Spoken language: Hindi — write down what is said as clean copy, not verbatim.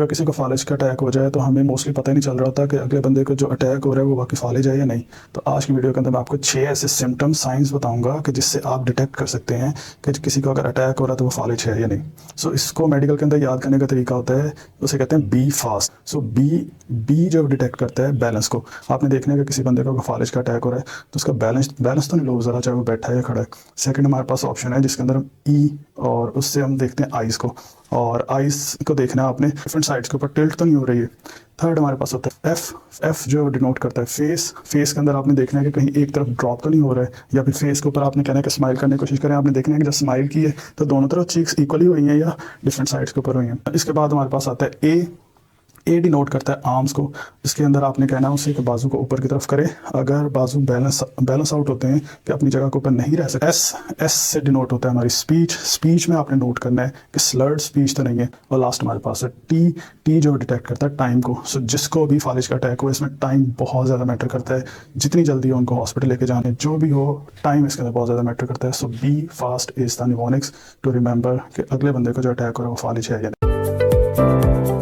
अगर किसी को फालिज का अटैक हो जाए तो हमें मोस्टली पता ही नहीं चल रहा होता कि अगले बंदे को जो अटैक हो रहा है वो वाकई फालिज है या नहीं। तो आज की वीडियो के अंदर मैं आपको 6 ऐसे सिम्टम साइंस बताऊंगा कि जिससे आप डिटेक्ट कर सकते हैं कि किसी को अगर अटैक हो रहा है तो वो फालिज है या नहीं। सो इसको मेडिकल के अंदर याद करने का तरीका होता है, उसे कहते हैं बी फास्ट। सो बी जो डिटेक्ट करता है बैलेंस को। आपने देखना है कि किसी बंदे को फालिज का अटैक हो रहा है तो उसका बैलेंस तो नहीं लो ज़रा, चाहे वो बैठा है या खड़ा है। सेकंड हमारे पास ऑप्शन है जिसके अंदर हम ई, और उससे हम देखते हैं आइज़ को, और आइज़ को देखना है आपने डिफरेंट साइड्स के ऊपर टिल्ट तो नहीं हो रही है। थर्ड हमारे पास होता है एफ जो डिनोट करता है फेस के अंदर आपने देखना है कि कहीं एक तरफ ड्रॉप तो नहीं हो रहा है, या फिर फेस के ऊपर आपने कहना है कि स्माइल करने की कोशिश करें। आपने देखना है कि जब स्माइल की है तो दोनों तरफ चीक्स इक्वली हुई हैं या डिफरेंट साइड्स के ऊपर हुई हैं। इसके बाद हमारे पास आता है ए डिनोट करता है आर्म्स को। इसके अंदर आपने कहना है उसे कि बाजू को ऊपर की तरफ करें अगर बाजू बैलेंस आउट होते हैं कि अपनी जगह के ऊपर नहीं रह सकते। एस से डिनोट होता है हमारी स्पीच में आपने नोट करना है कि स्लर्ड स्पीच तो नहीं है। और लास्ट हमारे पास है टी जो डिटेक्ट करता है टाइम को। सो जिसको भी फालिज का अटैक हो इसमें टाइम बहुत ज़्यादा मैटर करता है, जितनी जल्दी हो उनको हॉस्पिटल लेके जाने जो भी हो, टाइम इसके अंदर बहुत ज़्यादा मैटर करता है। So be fast is the mnemonics to remember कि अगले बंदे को जो अटैक हो रहा है वो फालिज है या नहीं।